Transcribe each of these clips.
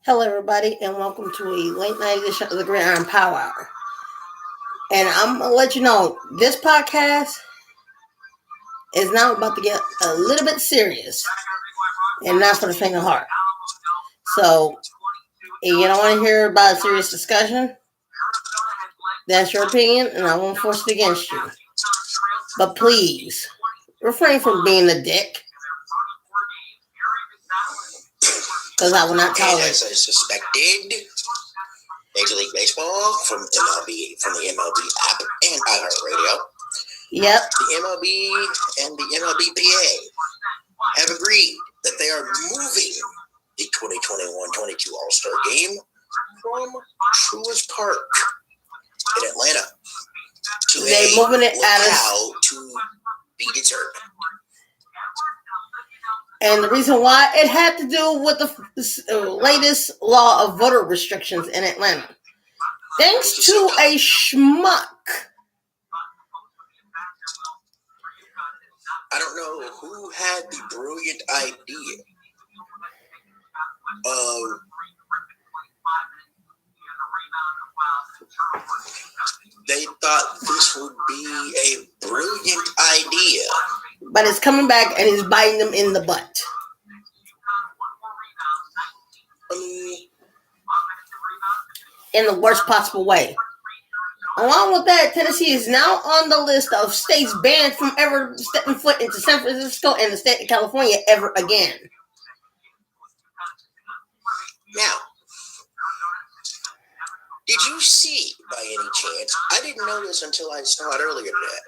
Hello, everybody, and welcome to a late night edition of the Gridiron Power Hour. And I'm gonna let you know this podcast is now about to get a little bit serious, and not for the faint of heart. So, if you don't want to hear about a serious discussion, that's your opinion, and I won't force it against you. But please refrain from being a dick, because I will not tolerate as I suspected, Major League Baseball from the MLB app and iHeartRadio. Yep. The MLB and the MLBPA have agreed that they are moving the 2021-22 All-Star Game from Truist Park in Atlanta to They're moving it locale to be deserved. And the reason why it had to do with the latest law of voter restrictions in Atlanta. Thanks to a schmuck. I don't know who had the brilliant idea of they thought this would be a brilliant idea. But it's coming back and it's biting them in the butt. In the worst possible way. Along with that, Tennessee is now on the list of states banned from ever stepping foot into San Francisco and the state of California ever again. Now, did you see, by any chance, I didn't know this until I saw it earlier today,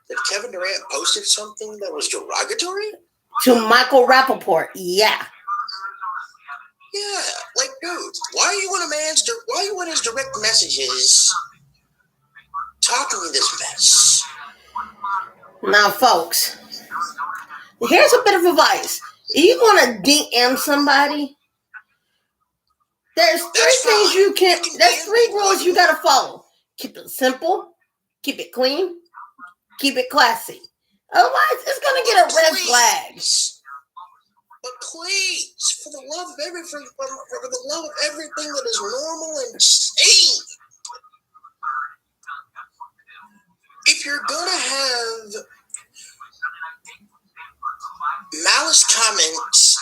that Kevin Durant posted something that was derogatory? To Michael Rappaport, yeah. Yeah, like, dude, why are you in his direct messages talking this mess? Now, folks, here's a bit of advice. If you want to DM somebody, there's three rules you gotta follow. Keep it simple, keep it clean, keep it classy. Otherwise, it's gonna get a red flag. But please, for the love of everything that is normal and sane, if you're gonna have malice comments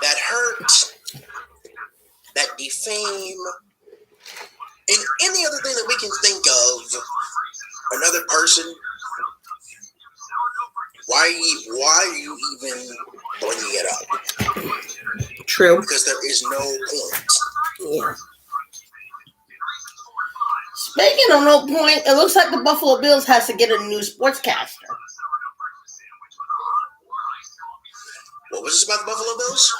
that hurt, that defame, and any other thing that we can think of another person, why are you even bringing it up? True. Because there is no point. Yeah. Speaking of no point, it looks like the Buffalo Bills has to get a new sportscaster. What was this about the Buffalo Bills?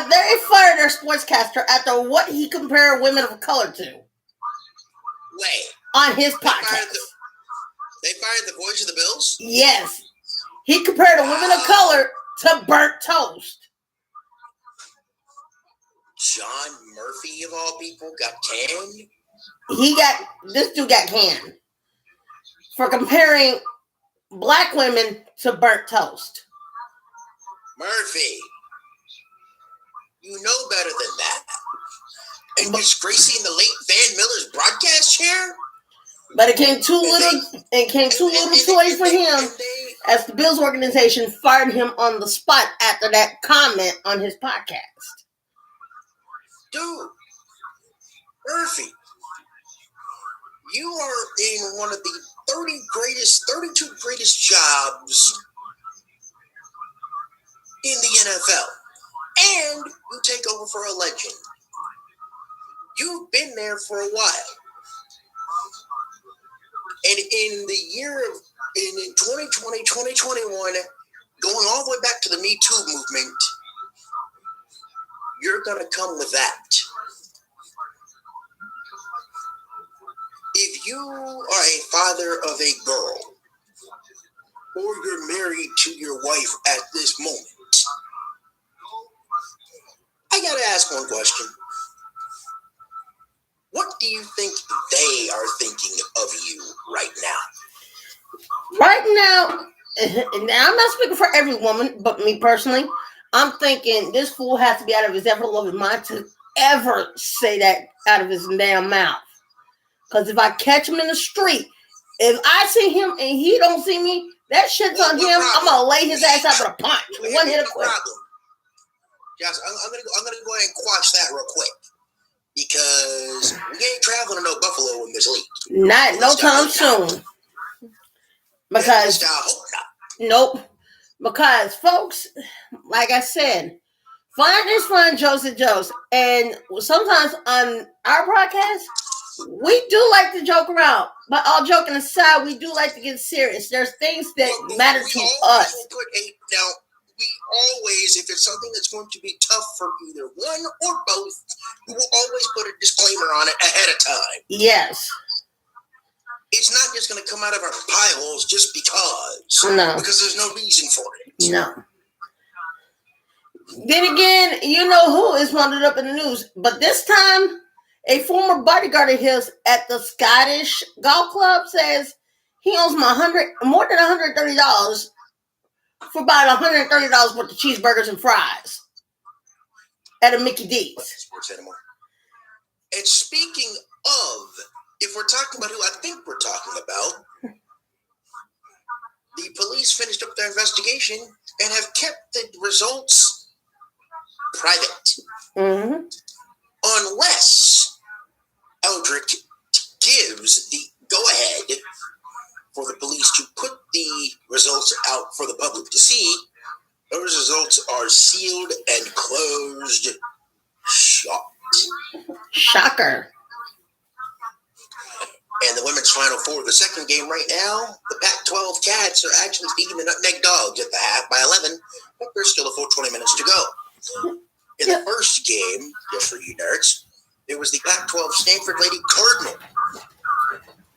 They fired their sportscaster after what he compared women of color to. Wait. On his podcast. They fired the voice of the Bills? Yes. He compared a woman of color to burnt toast. John Murphy, of all people, got canned? This dude got canned for comparing black women to burnt toast. Murphy, you know better than that. And disgracing the late Van Miller's broadcast chair? But it came too little late for him, as the Bills organization fired him on the spot after that comment on his podcast. Dude, Murphy, you are in one of the 32 greatest jobs in the NFL, and you take over for a legend. You've been there for a while. And in the year of, in 2020, 2021, going all the way back to the Me Too movement, you're going to come with that. If you are a father of a girl, or you're married to your wife at this moment, I got to ask one question. What do you think they are thinking of you right now? Right now, and I'm not speaking for every woman, but me personally, I'm thinking this fool has to be out of his ever-loving mind to ever say that out of his damn mouth. Because if I catch him in the street, if I see him and he don't see me, that shit's on him. I'm gonna lay his ass out with a punch. One hit a quick. Josh, I'm gonna go ahead and quash that real quick. Because we ain't traveling to no Buffalo in this league. Not no time soon. Because nope. Because folks, like I said, fun is fun, Joseph Joe's. And sometimes on our broadcast, we do like to joke around. But all joking aside, we do like to get serious. There's things that matter to us. Now, we always, if it's something that's going to be tough for either one or both, we will always put a disclaimer on it ahead of time. Yes. It's not just going to come out of our pie holes just because. No. Because there's no reason for it. No. Then again, you know who is wound up in the news. But this time, a former bodyguard of his at the Scottish Golf Club says he owes him more than $130 for about $130 worth of cheeseburgers and fries at a Mickey D's. Sports anymore. And speaking of, if we're talking about who I think we're talking about, the police finished up their investigation and have kept the results private. Mm-hmm. Unless Eldrick gives the go-ahead for the police to put the results out for the public to see. Those results are sealed and closed shut. Shocker. And the women's Final Four, the second game right now, the Pac-12 Cats are actually beating the Nutmeg Dogs at the half by 11, but there's still a full 20 minutes to go. In the first game, just for you nerds, it was the Pac-12 Stanford Lady Cardinal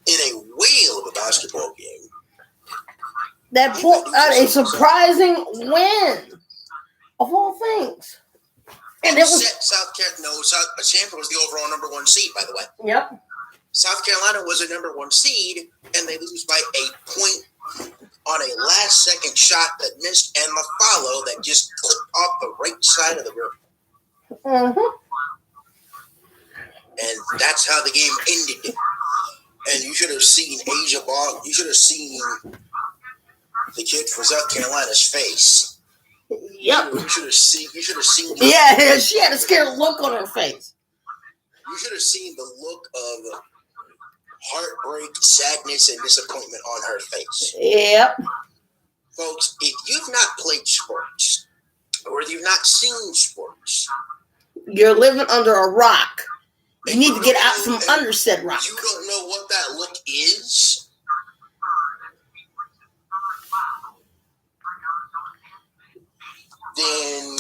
in a whale of a basketball game. That pulled out a surprising win of all things. And it was Stanford was the overall number one seed, by the way. Yep. South Carolina was a number one seed, and they lose by a point on a last-second shot that missed and the follow that just clipped off the right side of the rim. Mm-hmm. And that's how the game ended. And you should have seen Asia Ball. You should have seen the kid from South Carolina's face. Yep. You should have seen. Yeah, she had a scared look on her face. You should have seen the look of heartbreak, sadness, and disappointment on her face. Yep. Folks, if you've not played sports, or if you've not seen sports, you're living under a rock. You need to get out from under said rock. You don't know what that look is? Then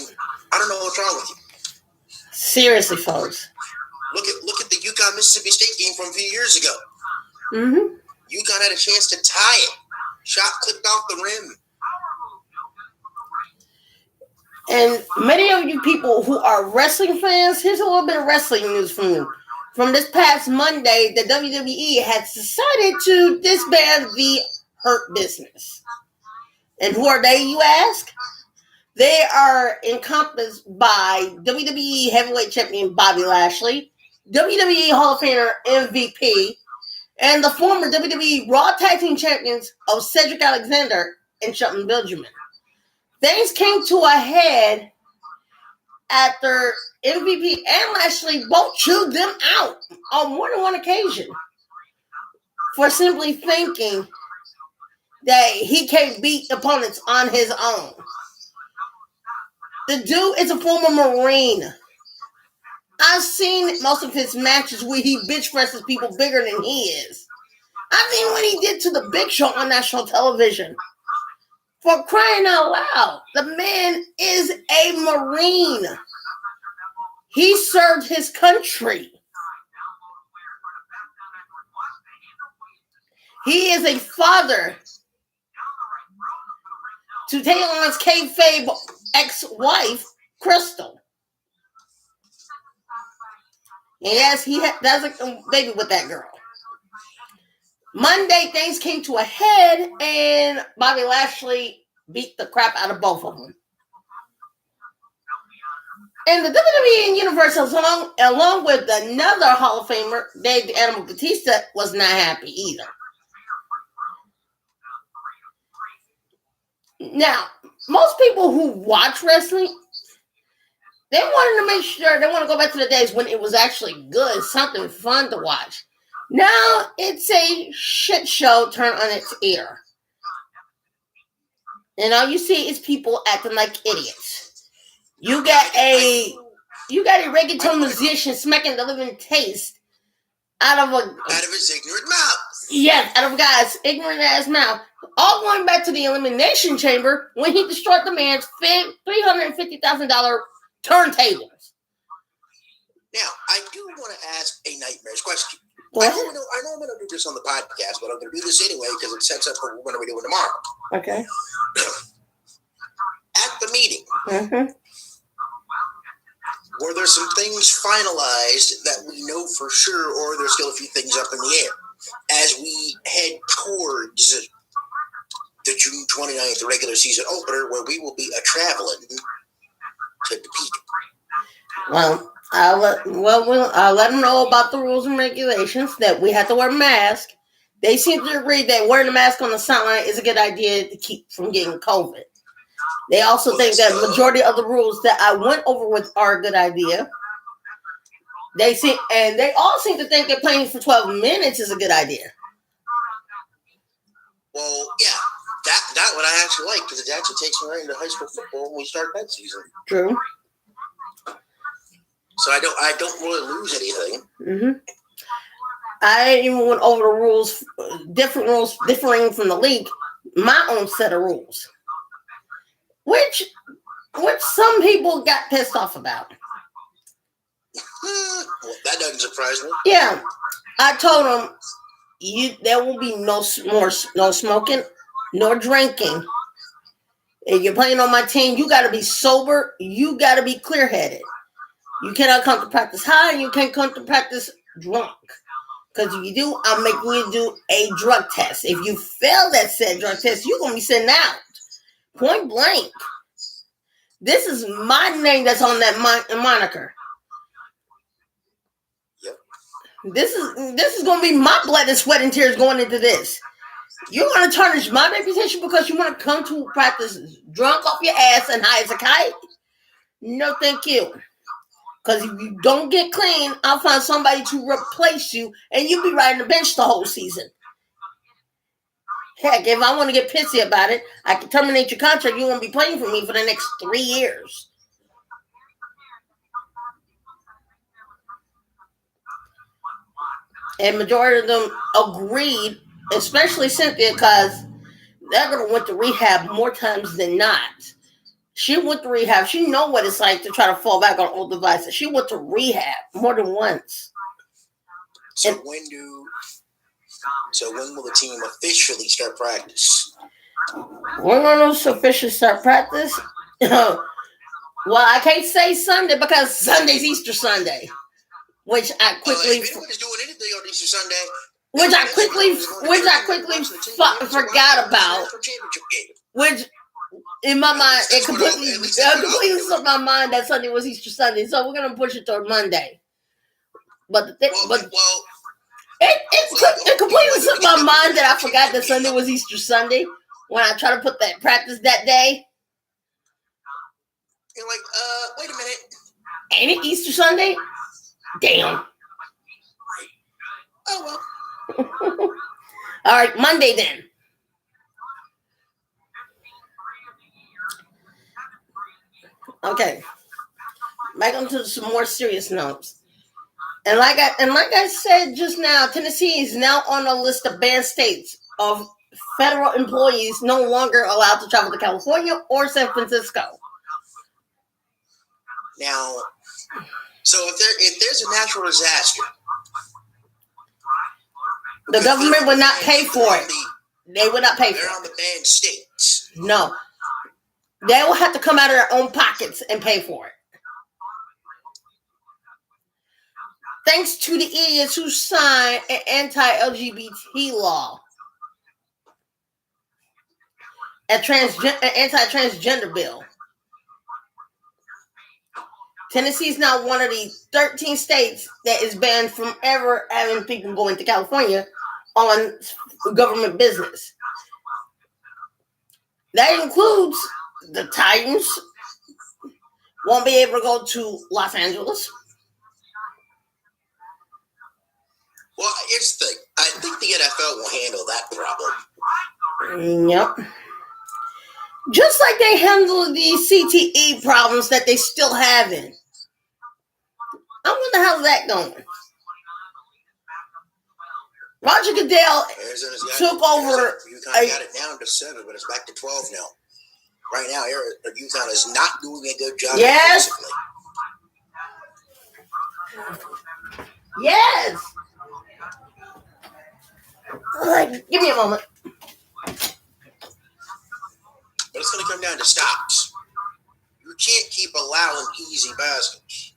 I don't know what's wrong with you. Seriously, folks. Look at the UConn Mississippi State game from a few years ago. Mm-hmm. UConn had a chance to tie it. Shot clipped off the rim. And many of you people who are wrestling fans, here's a little bit of wrestling news from you. From this past Monday, the WWE has decided to disband the Hurt Business. And who are they, you ask? They are encompassed by WWE Heavyweight Champion Bobby Lashley, WWE Hall of Famer MVP, and the former WWE Raw Tag Team Champions of Cedric Alexander and Shelton Benjamin. Things came to a head after MVP and Lashley both chewed them out on more than one occasion for simply thinking that he can't beat opponents on his own. The dude is a former Marine. I've seen most of his matches where he bitch wrestles people bigger than he is. I've seen what he did to the Big Show on national television. For crying out loud, the man is a Marine. He served his country. He is a father to Taylor's kayfabe ex-wife, Crystal. And yes, he does a baby with that girl. Monday, things came to a head, and Bobby Lashley beat the crap out of both of them. And the WWE Universe, along with another Hall of Famer, Dave the Animal Batista, was not happy either. Now, most people who watch wrestling, they wanted to make sure, they want to go back to the days when it was actually good, something fun to watch. Now, it's a shit show turned on its ear. And all you see is people acting like idiots. You got a reggaeton musician smacking the living taste out of his ignorant mouth. Yes, out of a guy's ignorant ass mouth. All going back to the Elimination Chamber when he destroyed the man's $350,000 turntables. Now, I do want to ask a nightmare's question. What? I know I'm going to do this on the podcast, but I'm going to do this anyway because it sets up for what we're going to be doing tomorrow. Okay. At the meeting, Mm-hmm. were there some things finalized that we know for sure, or there's still a few things up in the air as we head towards the June 29th regular season opener, where we will be traveling to Topeka? Well, I'll let them know about the rules and regulations that we have to wear masks. They seem to agree that wearing a mask on the sideline is a good idea to keep from getting COVID. They also think that the majority of the rules that I went over with are a good idea. They all seem to think that playing for 12 minutes is a good idea. Well, yeah, that one I actually like because it actually takes me right into high school football when we start that season. True. So I don't really lose anything. Mm-hmm. I even went over the rules, different rules differing from the league, my own set of rules, which some people got pissed off about. Well, that doesn't surprise me. Yeah, I told them there will be no smoking, nor drinking. If you're playing on my team, you got to be sober. You got to be clear-headed. You cannot come to practice high, and you can't come to practice drunk. Because if you do, I'll make you do a drug test. If you fail that said drug test, you're going to be sent out. Point blank. This is my name that's on that moniker. Yep. This is going to be my blood and sweat and tears going into this. You're going to tarnish my reputation because you want to come to practice drunk off your ass and high as a kite? No, thank you. Because if you don't get clean, I'll find somebody to replace you, and you'll be riding the bench the whole season. Heck, if I want to get pissy about it, I can terminate your contract. You won't be playing for me for the next 3 years. And majority of them agreed, especially Cynthia, because they're going to went to rehab more times than not. She went to rehab. She know what it's like to try to fall back on old devices. She went to rehab more than once. So when will the team officially start practice? When will the officially start practice? Well, I can't say Sunday because Sunday's Easter Sunday, which I quickly. If anybody's doing anything on Easter Sunday, which I quickly forgot about. Which. In my mind, it completely slipped my mind that Sunday was Easter Sunday, so we're gonna push it toward Monday. But it completely slipped my mind that I forgot that Sunday was Easter Sunday when I try to put that practice that day. You're like, wait a minute, ain't it Easter Sunday? Damn. Oh well. All right, Monday then. Okay, back onto some more serious notes. And like I said just now, Tennessee is now on a list of banned states of federal employees no longer allowed to travel to California or San Francisco. Now, so if there's a natural disaster, the government would not pay for it. They would not pay for it. They're on the banned states. No. They will have to come out of their own pockets and pay for it. thanks to the idiots who signed an anti-LGBT law, an anti-transgender bill. Tennessee is now one of the 13 states that is banned from ever having people go into California on government business. That includes the Titans won't be able to go to Los Angeles. Well, here's the thing. I think the NFL will handle that problem. Yep. Just like they handle the CTE problems that they still having. I wonder how's that going. Roger Goodell took over. UConn got it down to 7, but it's back to 12 now. Right now, UConn is not doing a good job. Yes. Yes. Give me a moment. But it's going to come down to stops. You can't keep allowing easy baskets.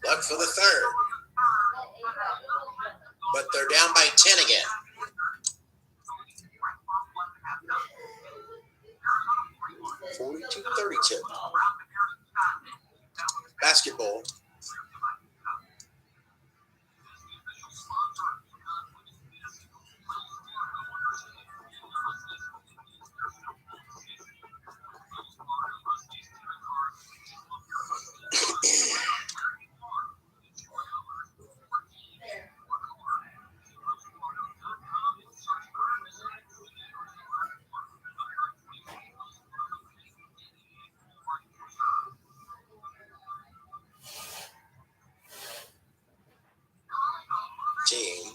Luck for the third. But they're down by 10 again. (42-32). Basketball. Team.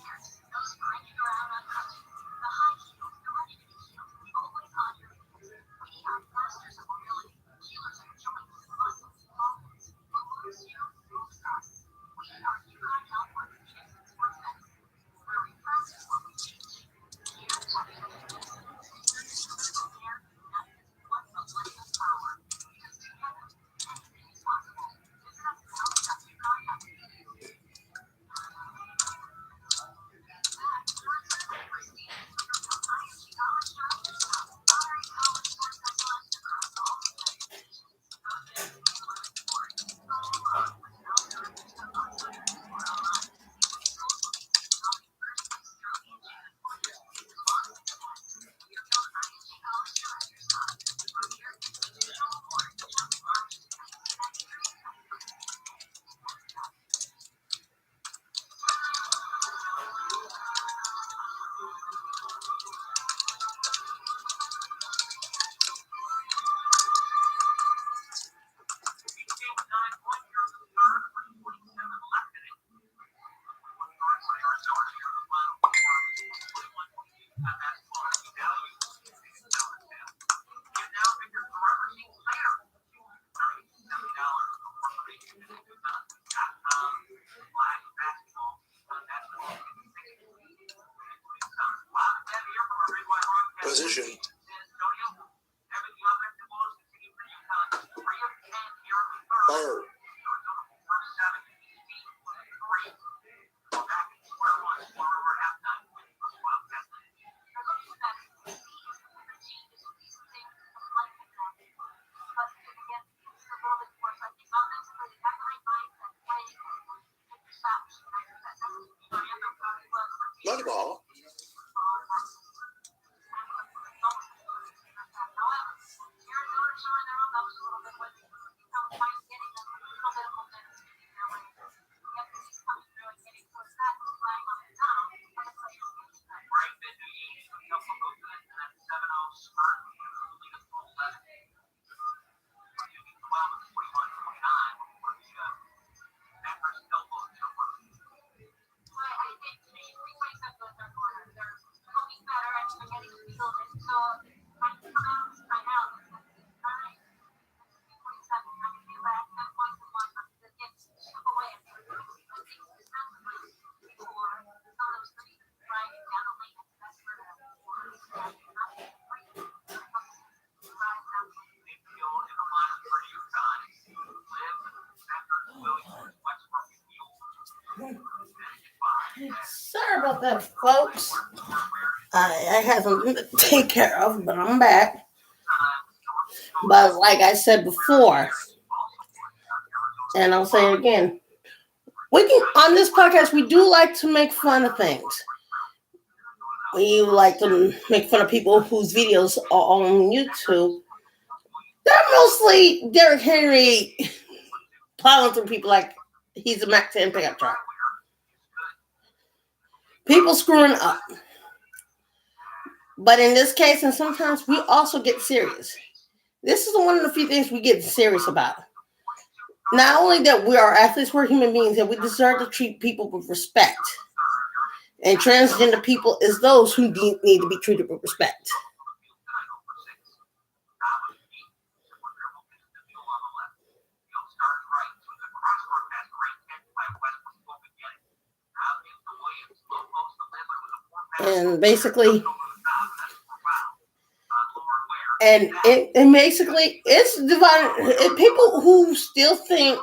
Position. Third. Money ball. about that, folks. I had something to take care of, but I'm back. But like I said before, and I'll say it again, we can on this podcast we do like to make fun of things. We like to make fun of people whose videos are on YouTube. They're mostly Derrick Henry plowing through people like he's a Mac 10 pickup truck. People screwing up. But in this case, and sometimes we also get serious. This is one of the few things we get serious about. Not only that we are athletes, we're human beings, and we deserve to treat people with respect. And transgender people is those who need to be treated with respect. And basically, it's divided. People who still think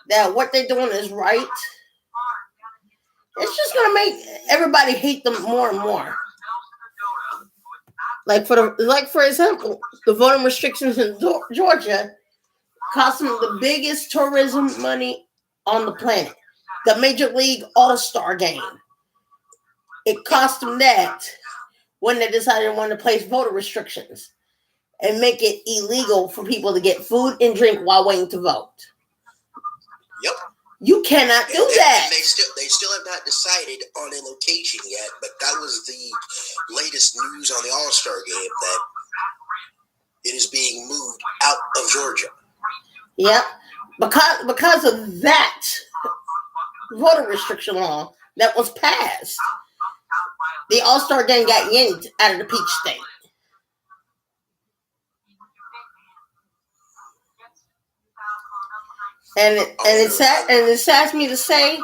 that what they're doing is right, it's just gonna make everybody hate them more and more. For example, the voting restrictions in Georgia cost them the biggest tourism money on the planet, the Major League All-Star Game. It cost them that when they decided they wanted to place voter restrictions and make it illegal for people to get food and drink while waiting to vote. Yep. You cannot do that. And they still have not decided on a location yet, but that was the latest news on the All-Star Game, that it is being moved out of Georgia. Yep. Because of that voter restriction law that was passed, the All-Star Game got yanked out of the Peach State. And it saddens me to say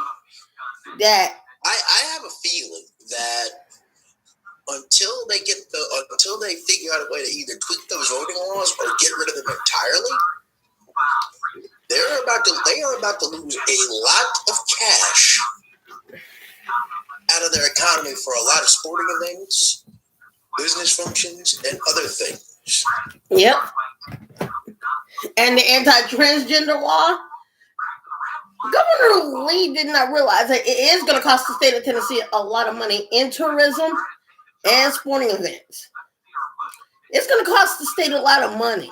that I have a feeling that until they figure out a way to either tweak those voting laws or get rid of them entirely, they are about to lose a lot of cash out of their economy for a lot of sporting events, business functions, and other things. Yep. And the anti-transgender law, Governor Lee did not realize that it is going to cost the state of Tennessee a lot of money in tourism and sporting events. It's going to cost the state a lot of money.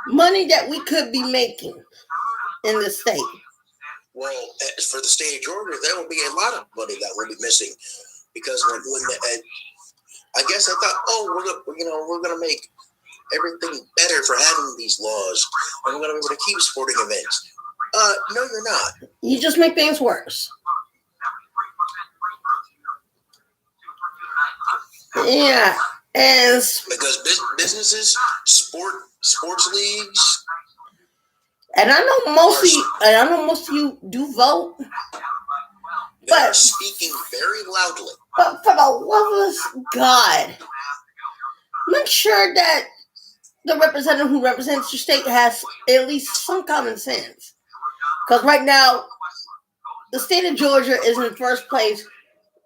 Money that we could be making in this state. Well, as for the state of Georgia, there will be a lot of money that will be missing, because I guess I thought, we're going to make everything better for having these laws, and we're going to be able to keep sporting events. No, you're not. You just make things worse. Yeah, because businesses, sports leagues, and I know most of you do vote. They're speaking very loudly. But for the love of God, make sure that the representative who represents your state has at least some common sense. Because right now, the state of Georgia is in first place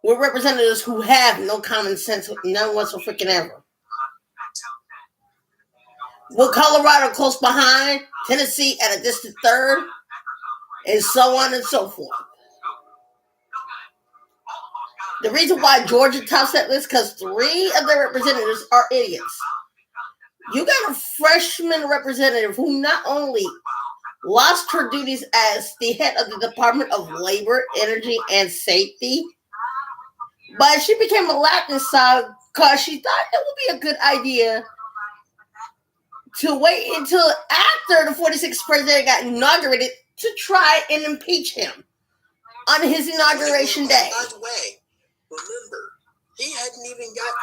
with representatives who have no common sense, none whatsoever freaking ever. With Colorado close behind, Tennessee at a distant third, and so on and so forth. The reason why Georgia tops that list because 3 of their representatives are idiots. You got a freshman representative who not only lost her duties as the head of the Department of Labor, Energy, and Safety, but she became a Latin side because she thought it would be a good idea to wait until after the 46th president got inaugurated to try and impeach him on his inauguration day. By the way, remember, he hadn't even got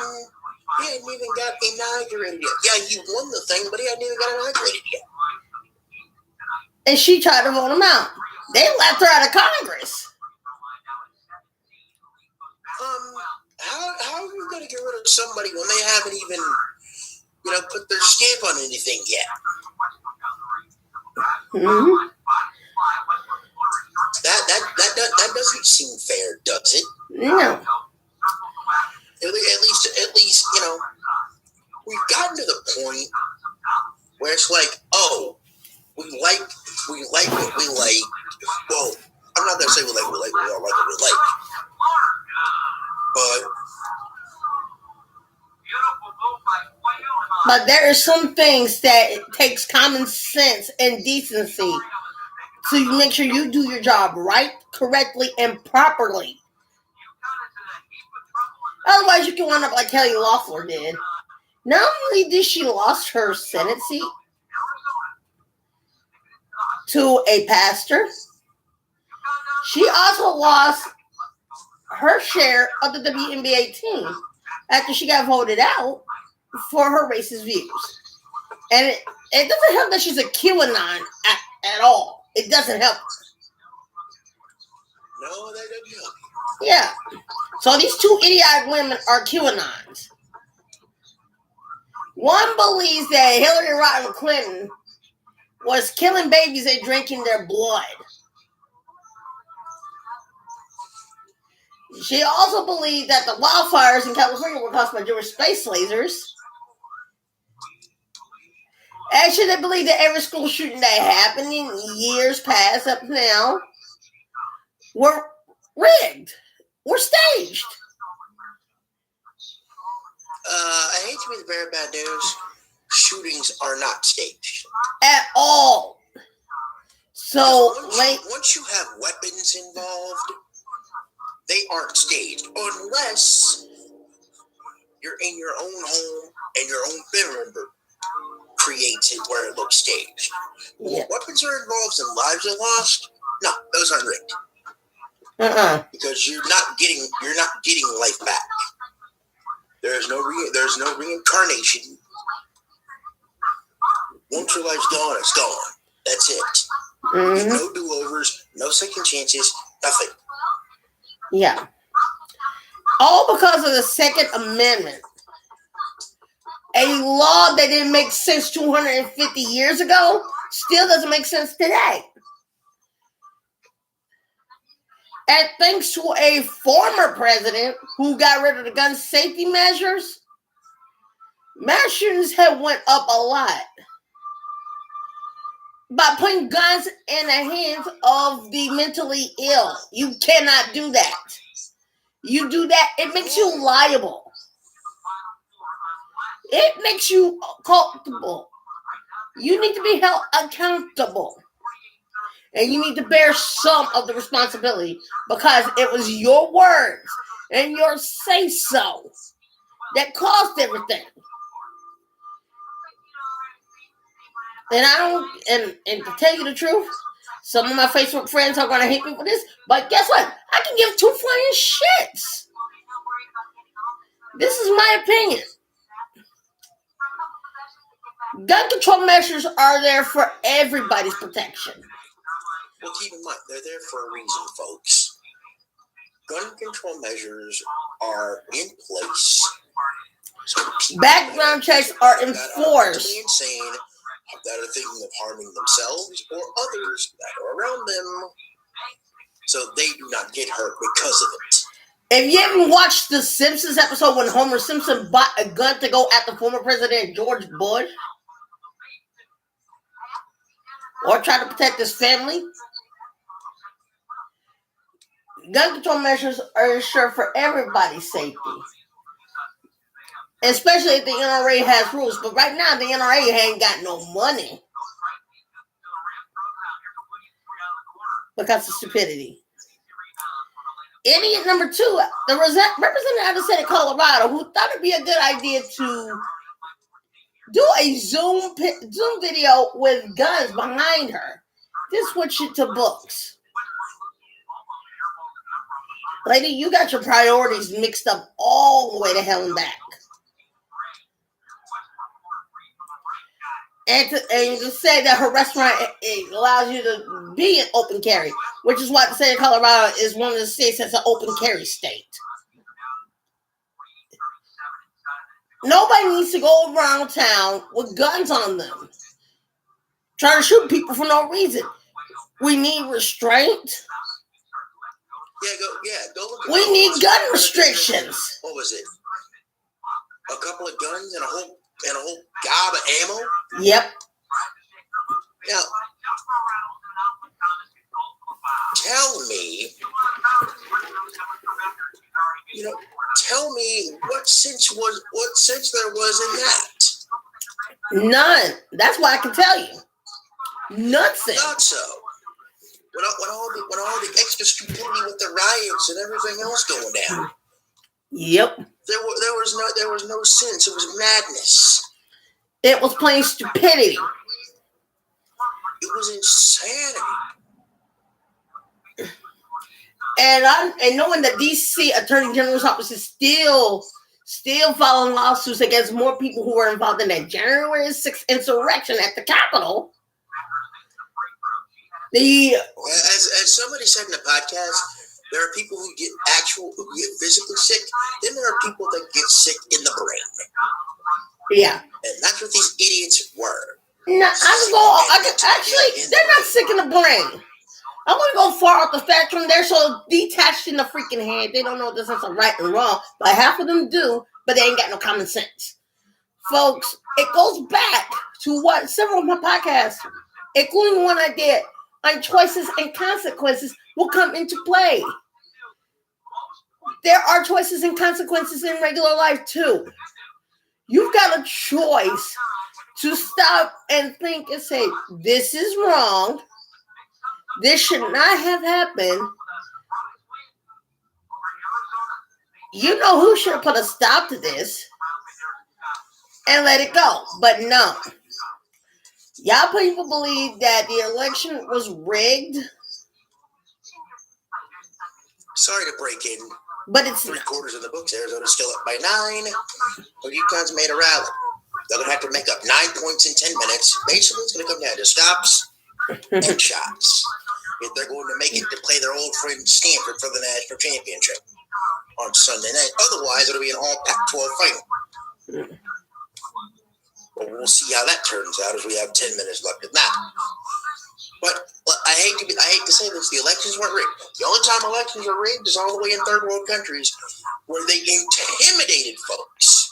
inaugurated yet. Yeah, he won the thing, but he hadn't even got inaugurated yet. And she tried to vote him out. They left her out of Congress. How are you going to get rid of somebody when they haven't even, put their stamp on anything yet? Mm-hmm. that doesn't seem fair, does it? No. At least, we've gotten to the point where it's like, oh, we like what we like. Well, I'm not gonna say we don't like what we like, but there are some things that it takes common sense and decency to make sure you do your job right, correctly, and properly. Otherwise, you can wind up like Kelly Loeffler did. Not only did she lost her Senate seat to a pastor, she also lost her share of the WNBA team after she got voted out for her racist views. And it doesn't help that she's a QAnon at all. It doesn't help. No, that doesn't help. Yeah. So these two idiotic women are QAnons. One believes that Hillary Rodham Clinton was killing babies and drinking their blood. She also believed that the wildfires in California were caused by Jewish space lasers. And she didn't believe that every school shooting that happened in years past up now were rigged, were staged. I hate to be the bearer of bad news. Shootings are not staged At all. So, once you have weapons involved, they aren't staged unless you're in your own home and your own family member creates it where it looks staged. Yeah. When weapons are involved and lives are lost, no, those aren't rigged. Because you're not getting life back. There's no reincarnation. Once your life's gone, it's gone. That's it. Mm-hmm. No do-overs, no second chances, nothing. Yeah. All because of the Second Amendment. A law that didn't make sense 250 years ago still doesn't make sense today. And thanks to a former president who got rid of the gun safety measures, mass shootings have went up a lot. By putting guns in the hands of the mentally ill. You cannot do that. You do that, it makes you liable. It makes you culpable. You need to be held accountable. And you need to bear some of the responsibility because it was your words and your say-so that caused everything. And to tell you the truth, some of my Facebook friends are going to hate me for this, but guess what? I can give two flying shits. This is my opinion. Gun control measures are there for everybody's protection. Well, keep in mind, they're there for a reason, folks. Gun control measures are in place. So background checks are enforced. Insane, that are thinking of harming themselves or others that are around them, so they do not get hurt because of it. If you haven't watched the Simpsons episode when Homer Simpson bought a gun to go at the former president George Bush, or try to protect his family, gun control measures are ensured for everybody's safety. Especially if the NRA has rules. But right now, the NRA ain't got no money. Because of stupidity. Idiot number 2, the representative of the state of Colorado, who thought it'd be a good idea to do a Zoom video with guns behind her. Then switch it to books. Lady, you got your priorities mixed up all the way to hell and back. And to say that her restaurant allows you to be an open carry, which is why the state of Colorado is one of the states that's an open carry state. Nobody needs to go around town with guns on them, trying to shoot people for no reason. We need restraint. Go look at We need gun restrictions. What was it? A couple of guns and a whole gob of ammo? Yep. Now, tell me what sense there was in that. None. That's what I can tell you. Nothing. Not so. When all the extra stupidity with the riots and everything else going down. Yep. There was no sense. It was madness. It was plain stupidity. It was insanity. And knowing that DC Attorney General's office is still filing lawsuits against more people who were involved in that January 6th insurrection at the Capitol. As somebody said in the podcast, there are people who get physically sick. Then there are people that get sick in the brain. Yeah. And that's what these idiots were. No, actually, they're not sick in the brain. I'm going to go far off the spectrum. They're so detached in the freaking head. They don't know this is a right and wrong. But half of them do, but they ain't got no common sense. Folks, it goes back to what several of my podcasts, including one I did on choices and consequences, will come into play. There are choices and consequences in regular life too. You've got a choice to stop and think and say, this is wrong. This should not have happened. You know who should have put a stop to this and let it go. But no. Y'all people believe that the election was rigged. Sorry to break in. But it's 3/4 of the books. Arizona's still up by 9. But UConn's made a rally. They're going to have to make up 9 points in 10 minutes. Basically, it's going to come down to stops and shots. If they're going to make it to play their old friend Stanford for the national championship on Sunday night. Otherwise, it'll be an all Pac-12 final. But we'll see how that turns out as we have 10 minutes left in that. But I hate to say this, the elections weren't rigged. The only time elections are rigged is all the way in third world countries where they intimidated folks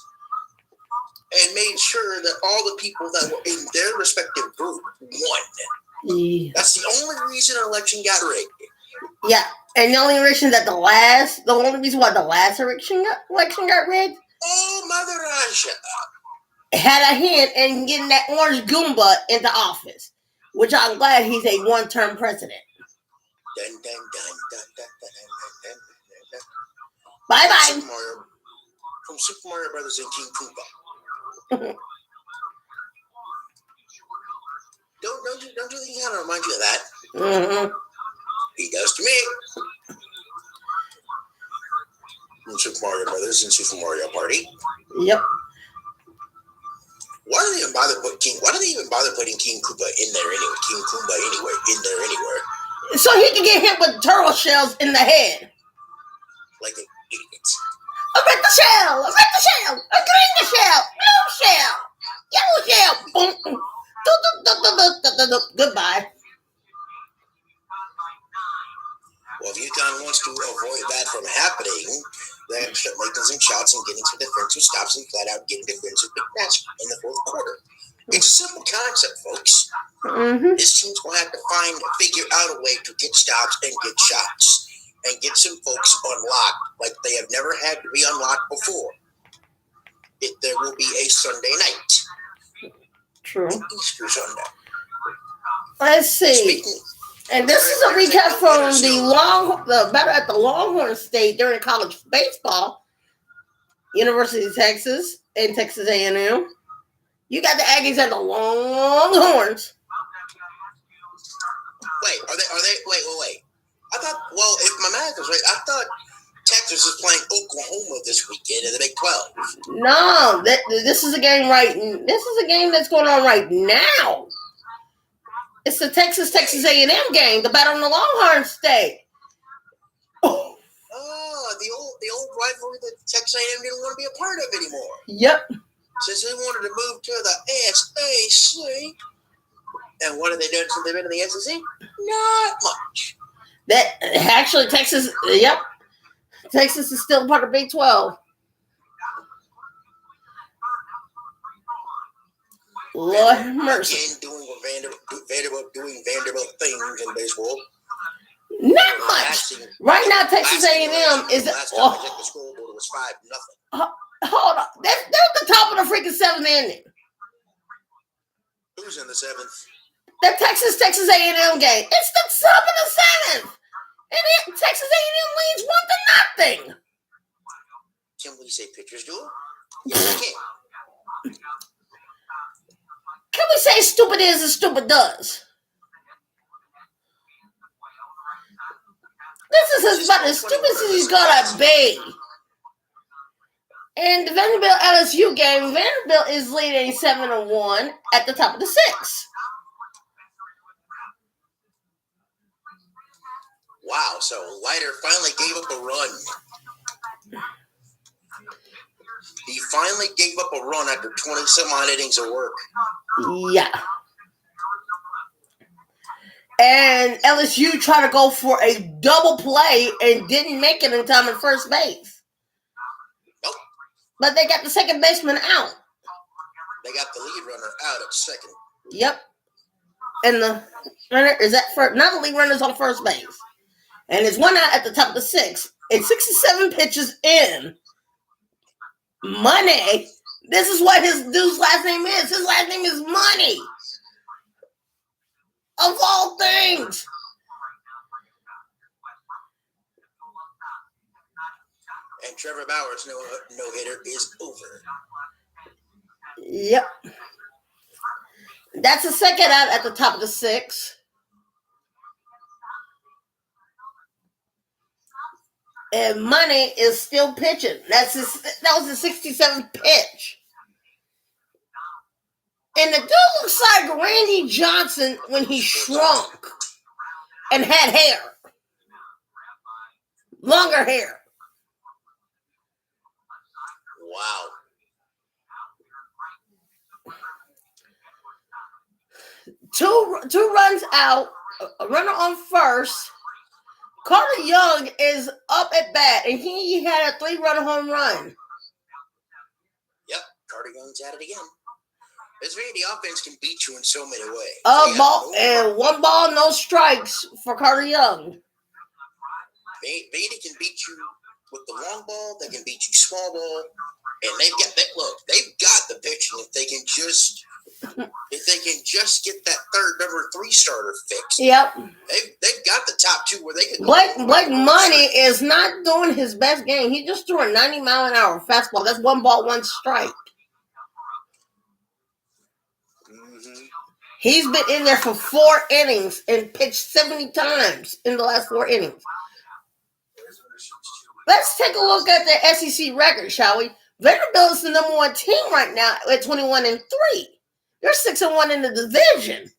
and made sure that all the people that were in their respective group won. Yeah. That's the only reason an election got rigged. Yeah, and the only reason why the last election got rigged. Oh, Mother Russia had a hand in getting that orange Goomba into office, which I'm glad he's a one-term president. Dun, dun, dun, dun, dun, dun, dun, dun. Bye-bye. From Super Mario Brothers and King Koopa. Don't you think he kind of remind you of that? Mm-hmm. He does to me. From Super Mario Brothers and Super Mario Party. Yep. Why do they even bother putting King Koopa in there anyway? King Koopa anywhere. So he can get hit with turtle shells in the head. Like an idiot. A red shell, a green shell, blue shell, yellow shell. Boom. Goodbye. Well, if UConn wants to avoid that from happening, they have to start making some shots and getting some defensive stops and flat out getting defensive big nets in the fourth quarter. It's a simple concept, folks. Mm-hmm. This team's going to have to figure out a way to get stops and get shots and get some folks unlocked like they have never had to be unlocked before. There will be a Sunday night. True. Easter Sunday. Let's see. And this is a recap from the battle at the Longhorn State during college baseball. University of Texas and Texas A&M. You got the Aggies and the Longhorns. Wait. I thought, if my math is right, I thought Texas is playing Oklahoma this weekend in the Big 12. No, this is a game that's going on right now. It's the Texas A&M game, the battle in the Longhorn State. Oh, the old rivalry that Texas A&M didn't want to be a part of anymore. Yep. Since they wanted to move to the SEC. And what have they done since they've been in the SEC? Not much. That actually Texas, yep, Texas is still part of Big 12. Lord have mercy. Again, doing Vanderbilt things in baseball. Not much. Right now, Texas A&M is. Last time I checked the scoreboard, it was 5-0. Hold on. They're at the top of the freaking seventh inning. Who's in the seventh? The Texas A&M game. It's the top of the seventh. And Texas A&M leads 1-0. Can we say pitchers duel? Yes, we can. Can we say stupid is and stupid does? This is about as stupid as he's gonna be. In the Vanderbilt LSU game, Vanderbilt is leading 7-1 at the top of the sixth. Wow, so Leiter finally gave up a run. He finally gave up a run after 20-some-odd innings of work. Yeah. And LSU tried to go for a double play and didn't make it in time at first base. Nope. But they got the second baseman out. They got the lead runner out at second. Yep. And the runner is at first. Now the lead runner's on first base. And it's one out at the top of the sixth. And 67 pitches in. Money. This is what his dude's last name is. His last name is Money. Of all things. And Trevor Bauer's no-hitter is over. Yep. That's the second out at the top of the sixth. And Money is still pitching. That was the 67th pitch. And the dude looks like Randy Johnson when he shrunk and had hair. Longer hair. Wow. Two runs out. A runner on first. Carter Young is up at bat, and he had a 3-run home run. Yep, Carter Young's at it again. This Vandy offense can beat you in so many ways. One ball, no strikes for Carter Young. Vandy can beat you with the long ball. They can beat you small ball, and they've got the pitching if they can just get that third number 3 starter fixed. Yep. They've got the top 2 where they can. Blake Money is not doing his best game. He just threw a 90-mile-an-hour fastball. That's 1 ball, 1 strike. Mm-hmm. He's been in there for 4 innings and pitched 70 times in the last 4 innings. Let's take a look at the SEC record, shall we? Vanderbilt is the number 1 team right now at 21-3. They're 6-1 in the division.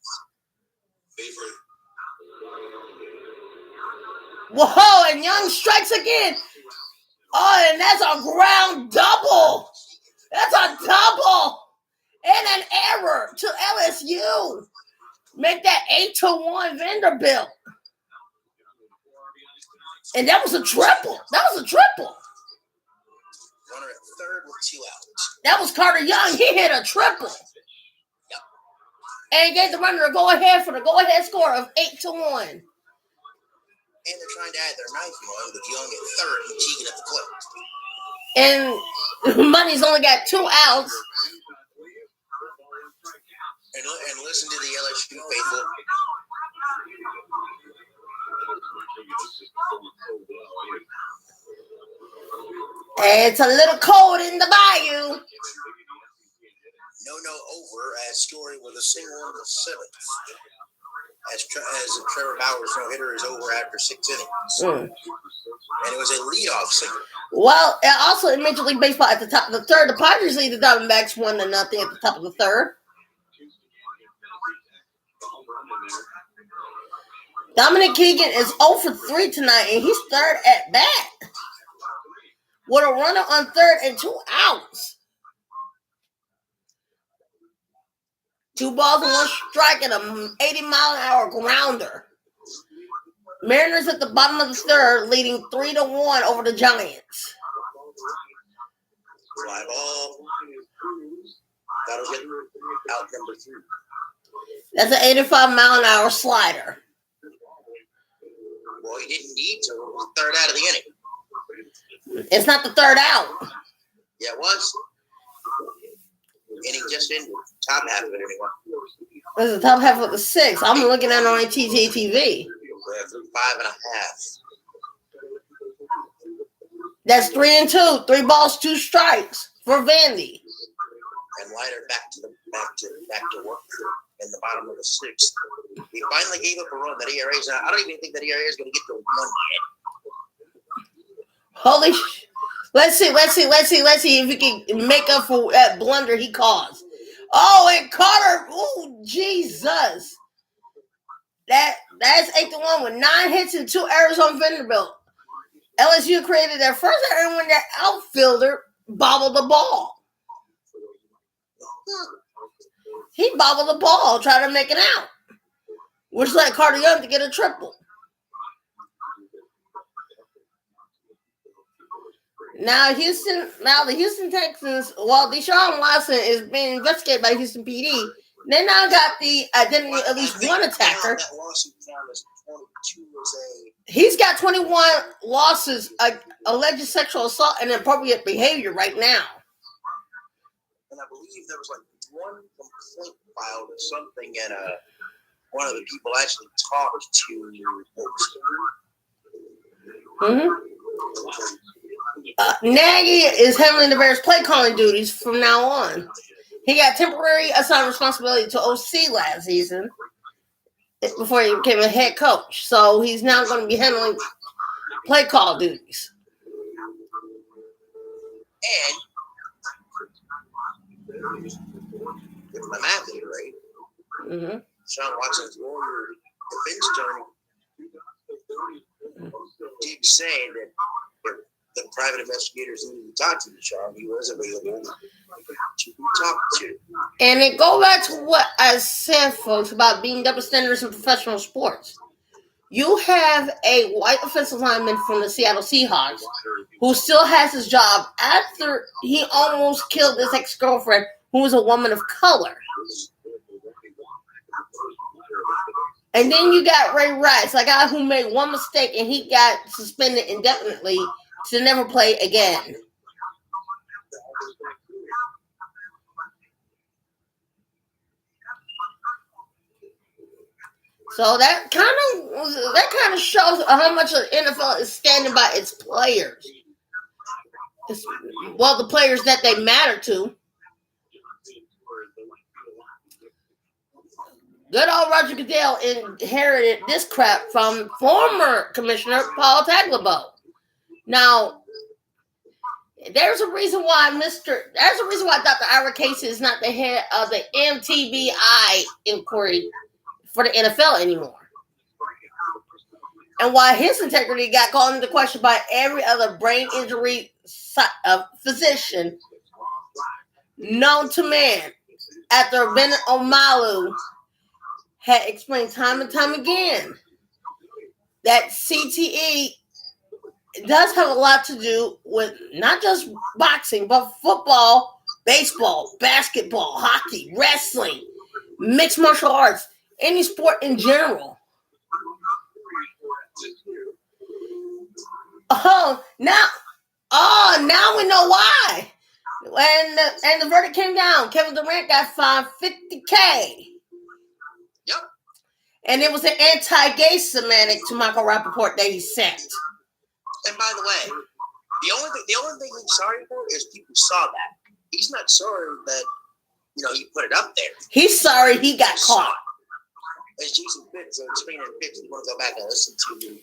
Whoa, and Young strikes again. Oh, and that's a ground double. That's a double. And an error to LSU. Make that 8-1 Vanderbilt. And that was a triple. Runner at third with 2 outs. That was Carter Young. He hit a triple. Yep. And gave the runner a go-ahead for the go-ahead score of 8-1. And they're trying to add their 9th run with Young at third and Keegan at the plate. And Money's only got 2 outs. And listen to the LSU faithful. It's a little cold in the bayou. No over as Story with a single in the 7th. As Trevor Bauer's no-hitter is over after 6 innings. And it was a leadoff single. Well, also in Major League Baseball at the top of the third, the Padres lead the Diamondbacks 1-0 at the top of the third. Dominic Keegan is 0 for 3 tonight, and he's third at bat. With a runner on third and 2 outs. 2 balls and 1 strike and a 80-mile-an-hour grounder. Mariners at the bottom of the third, leading 3-1 over the Giants. Fly ball. That'll get out number 3. That's an 85-mile-an-hour slider. Well, he didn't need to. It was the third out of the inning. It's not the third out. Yeah, it was. Inning just ended. Top half of it, anyway. This is the top half of the 6th. I'm looking at it on TJ TV. We're through 5.5. That's 3-2. 3 balls, 2 strikes for Vandy. And Leiter back to work in the bottom of the 6th. He finally gave up a run. That ERA is. I don't even think that ERA is going to get to 1 yet. Holy sh! Let's see if he can make up for that blunder he caused. Oh, and Carter! Oh, Jesus! That's 8-1 with 9 hits and 2 errors on Vanderbilt. LSU created their first error when their outfielder bobbled the ball. He bobbled the ball, trying to make it out, which led Carter Young to get a triple. Now the Houston Texans, while Deshaun Watson is being investigated by Houston PD, they now got the identity of at least one attacker. That lawsuit count is 22 as He's got 21 losses, alleged sexual assault and inappropriate behavior right now. And I believe there was like 1 complaint filed or something, and one of the people actually talked to Nagy is handling the Bears' play calling duties from now on. He got temporary assigned responsibility to OC last season before he became a head coach. So he's now going to be handling play call duties. And if my math is right, Sean Watson's lawyer, defense attorney, did say that if the private investigators needed to talk to Sean, he was available to be talked to. And it go back to what I said, folks, about being double standards in professional sports. You have a white offensive lineman from the Seattle Seahawks who still has his job after he almost killed his ex-girlfriend, who was a woman of color. And then you got Ray Rice, a guy who made one mistake and he got suspended indefinitely to never play again. So that kind of shows how much the NFL is standing by its players. The players that they matter to. Good old Roger Goodell inherited this crap from former Commissioner Paul Tagliabue. Now, there's a reason why Dr. Ira Casey is not the head of the MTBI inquiry for the NFL anymore. And why his integrity got called into question by every other brain injury physician known to man after Bennett Omalu had explained time and time again that CTE does have a lot to do with not just boxing, but football, baseball, basketball, hockey, wrestling, mixed martial arts, any sport in general. Now we know why. And the verdict came down. Kevin Durant got fined $50,000. Yep. And it was an anti-gay semantic to Michael Rappaport that he sent. And by the way, the only thing he's sorry for is people saw that. He's not sorry that he put it up there. He's sorry he got caught. As Jason Fitz explained in Fitz, you want to go back and listen to the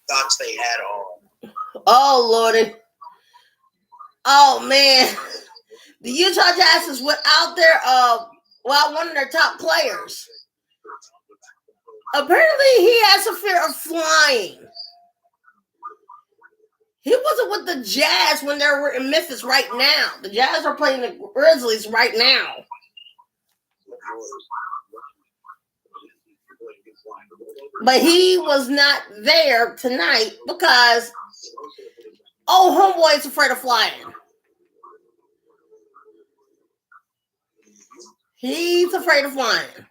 thoughts they had on. Oh Lordy. Oh man. The Utah Jazz went out there one of their top players. Apparently he has a fear of flying. He wasn't with the Jazz when they were in Memphis right now. The Jazz are playing the Grizzlies right now. But he was not there tonight because, homeboy is afraid of flying. He's afraid of flying.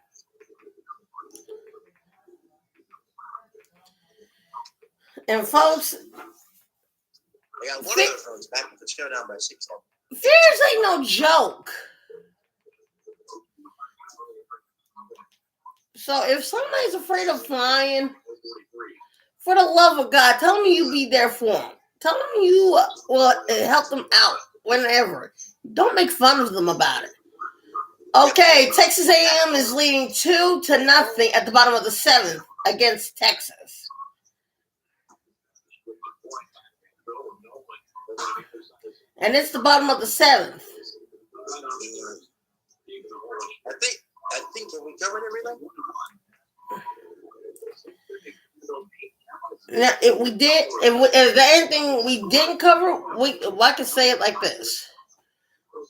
And folks, I got one of those phones back if it's down by 6. Fears ain't no joke. So if somebody's afraid of flying, for the love of God, tell them you be there for them. Tell them you will help them out whenever. Don't make fun of them about it. Okay, Texas A&M is leading 2-0 at the bottom of the 7th against Texas. And it's the bottom of the 7th. I think that we covered everything. Now, if we did, if there anything we didn't cover, I can say it like this.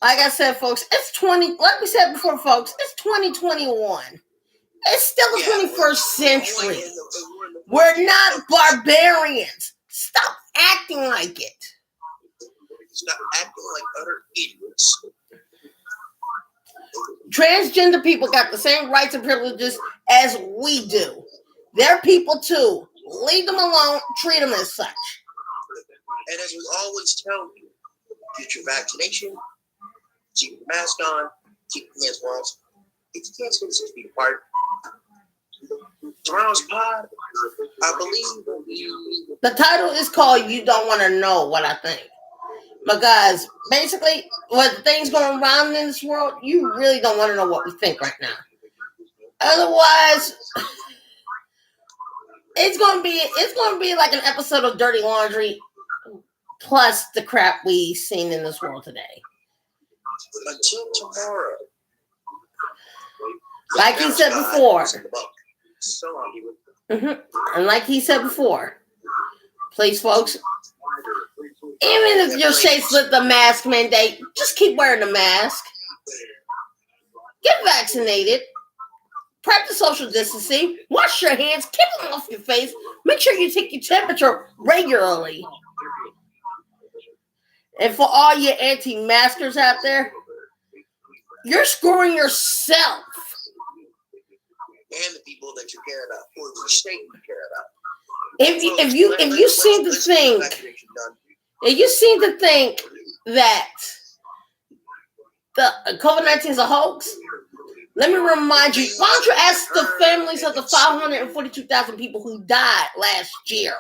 Like I said, folks, it's like we said before, folks, it's 2021. It's still the 21st century. We're not barbarians. Stop acting like it. Stop acting like utter idiots. Transgender people got the same rights and privileges as we do. They're people too. Leave them alone. Treat them as such. And as we always tell you, get your vaccination, keep your mask on, keep your hands washed. If you can't stay 6 feet apart, tomorrow's pod, I believe, will be... The title is called "You Don't Want to Know What I Think." Because basically, with things going around in this world, you really don't want to know what we think right now. Otherwise, it's gonna be like an episode of Dirty Laundry, plus the crap we've seen in this world today. Until tomorrow. Like he said before. And like he said before, please, folks, even if your state's with the mask mandate, just keep wearing the mask. Get vaccinated. Practice social distancing. Wash your hands. Keep them off your face. Make sure you take your temperature regularly. And for all you anti-maskers out there, you're screwing yourself. And the people that you care about, or the state you care about. If you seem to think that the COVID-19 is a hoax, let me remind you, why don't you ask the families of the 542,000 people who died last year?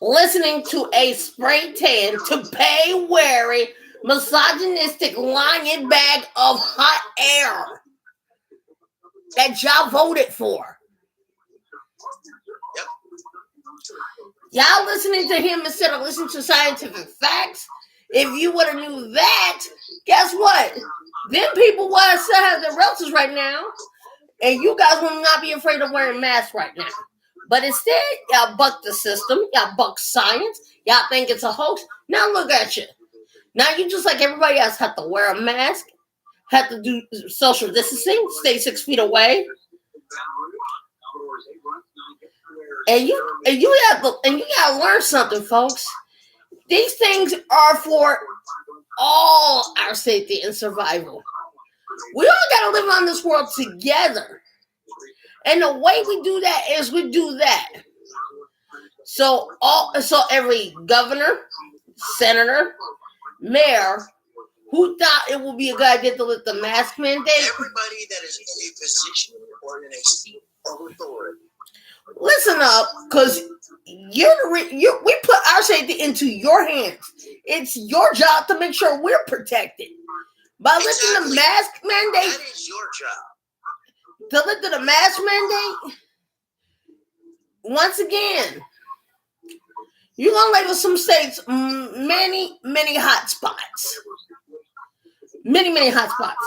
Listening to a spray tan to pay wearing misogynistic lying bag of hot air that y'all voted for. Y'all listening to him instead of listening to scientific facts. If you would have knew that, guess what? Them people would still have their relatives right now, and you guys will not be afraid of wearing masks right now. But instead, y'all buck the system, y'all buck science, y'all think it's a hoax. Now look at you. Now you just like everybody else have to wear a mask, have to do social distancing, stay 6 feet away. And you gotta learn something, folks. These things are for all our safety and survival. We all gotta live on this world together. And the way we do that is we do that. So every governor, senator, mayor who thought it would be a good idea to lift the mask mandate. Everybody that is in a position or in a seat of authority. Listen up, because we put our safety into your hands. It's your job to make sure we're protected. By lifting the mask mandate. That is your job. To lift the mask mandate, once again, you're going to label some states many, many hot spots. Many, many hot spots.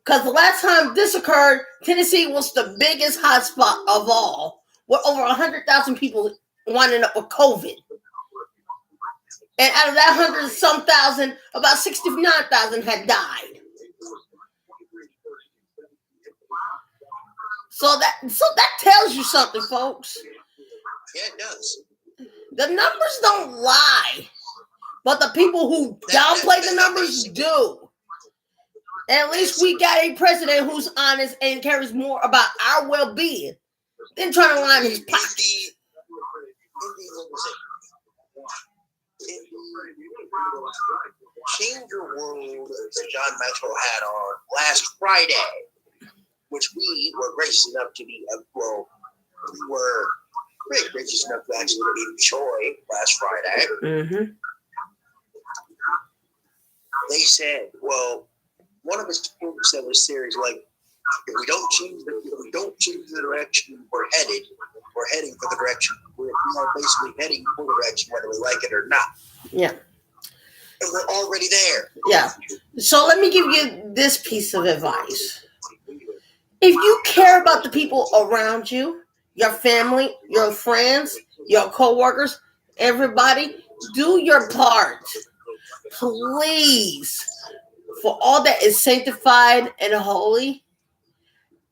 Because the last time this occurred, Tennessee was the biggest hot spot of all, where over 100,000 people winding up with COVID. And out of that 100-some thousand, about 69,000 had died. So that tells you something, folks. Yeah, it does. The numbers don't lie, but the people who downplay the numbers do. At least we got a president who's honest and cares more about our well-being than trying to line his pockets. Change Your World that John Maxwell had on last Friday, which we were gracious enough to be, we were very gracious enough to actually enjoy last Friday. Mm-hmm. They said, well, one of his quotes that was serious, like, if we don't change the direction we're heading for the direction. We are basically heading for the direction whether we like it or not. Yeah. And we're already there. Yeah. So let me give you this piece of advice. If you care about the people around you, your family, your friends, your coworkers, everybody, do your part. Please. For all that is sanctified and holy.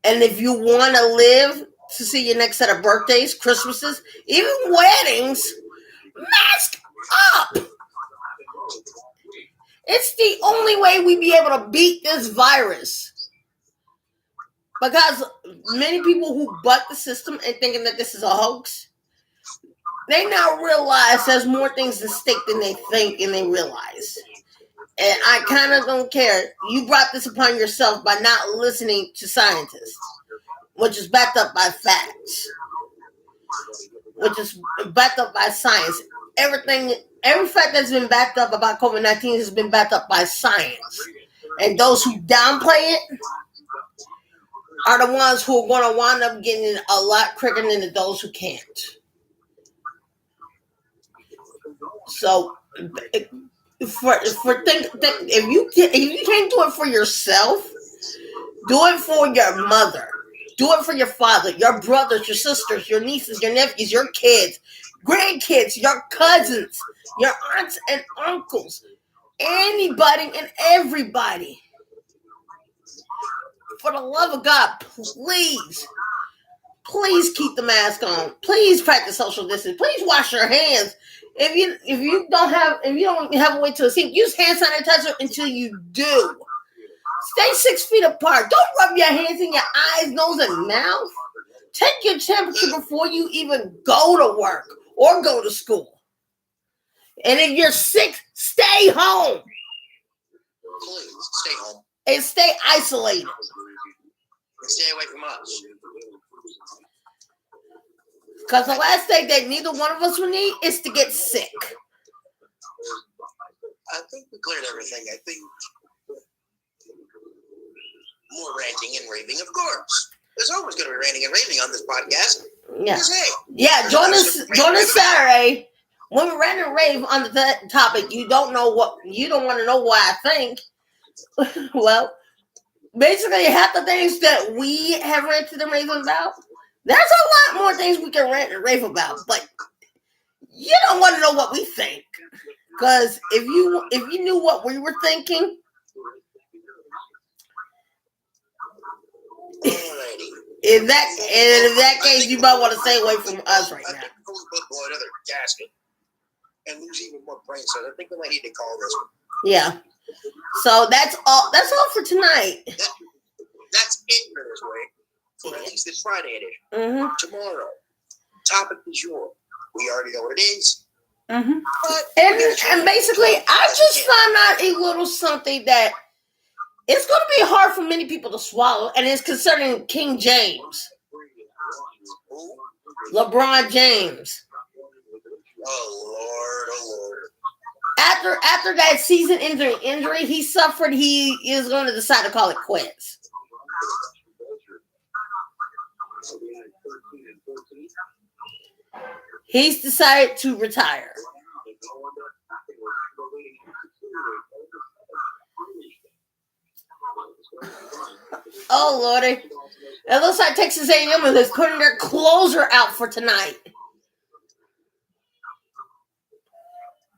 And if you want to live to see your next set of birthdays, Christmases, even weddings, mask up. It's the only way we be able to beat this virus. Because many people who butt the system and thinking that this is a hoax, they now realize there's more things at stake than they think and they realize. And I kind of don't care. You brought this upon yourself by not listening to scientists, which is backed up by facts, which is backed up by science. Every fact that's been backed up about COVID-19 has been backed up by science. And those who downplay it are the ones who are going to wind up getting a lot quicker than those who can't. So, if you can't do it for yourself, do it for your mother. Do it for your father, your brothers, your sisters, your nieces, your nephews, your kids, grandkids, your cousins, your aunts and uncles, anybody and everybody. For the love of God, please keep the mask on. Please practice social distance. Please wash your hands. If you don't have a way to a sink, use hand sanitizer until you do. Stay 6 feet apart. Don't rub your hands in your eyes, nose, and mouth. Take your temperature before you even go to work or go to school. And if you're sick, stay home. Please stay home. And stay isolated. And stay away from us. Because the last thing that neither one of us would need is to get sick. I think we cleared everything. I think more ranting and raving, of course. There's always going to be ranting and raving on this podcast. Yeah. Hey, yeah, join us Saturday when we rant and rave on the topic. You don't want to know what I think. Well, basically half the things that we have ranted and raved about, there's a lot more things we can rant and rave about, but you don't want to know what we think. Because if you knew what we were thinking, in that case, you might want to stay away from us right now. I think we're going to blow another gasket and lose even more brain cells. I think we might need to call this one. Yeah. So that's all for tonight. That's it for this week. For at least this Friday edition. Mm-hmm. Tomorrow, topic du jour. We already know what it is. Mm-hmm. And basically, I just found out a little something that it's going to be hard for many people to swallow, and it's concerning King James. LeBron James. Oh, Lord. After that season-ending injury he suffered, he is going to decide to call it quits. He's decided to retire. Oh, Lordy. It looks like Texas A&M is putting their closer out for tonight.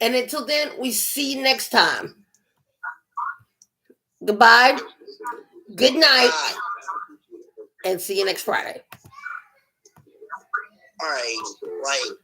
And until then, we see you next time. Goodbye. Good night. and see you next Friday. All right, like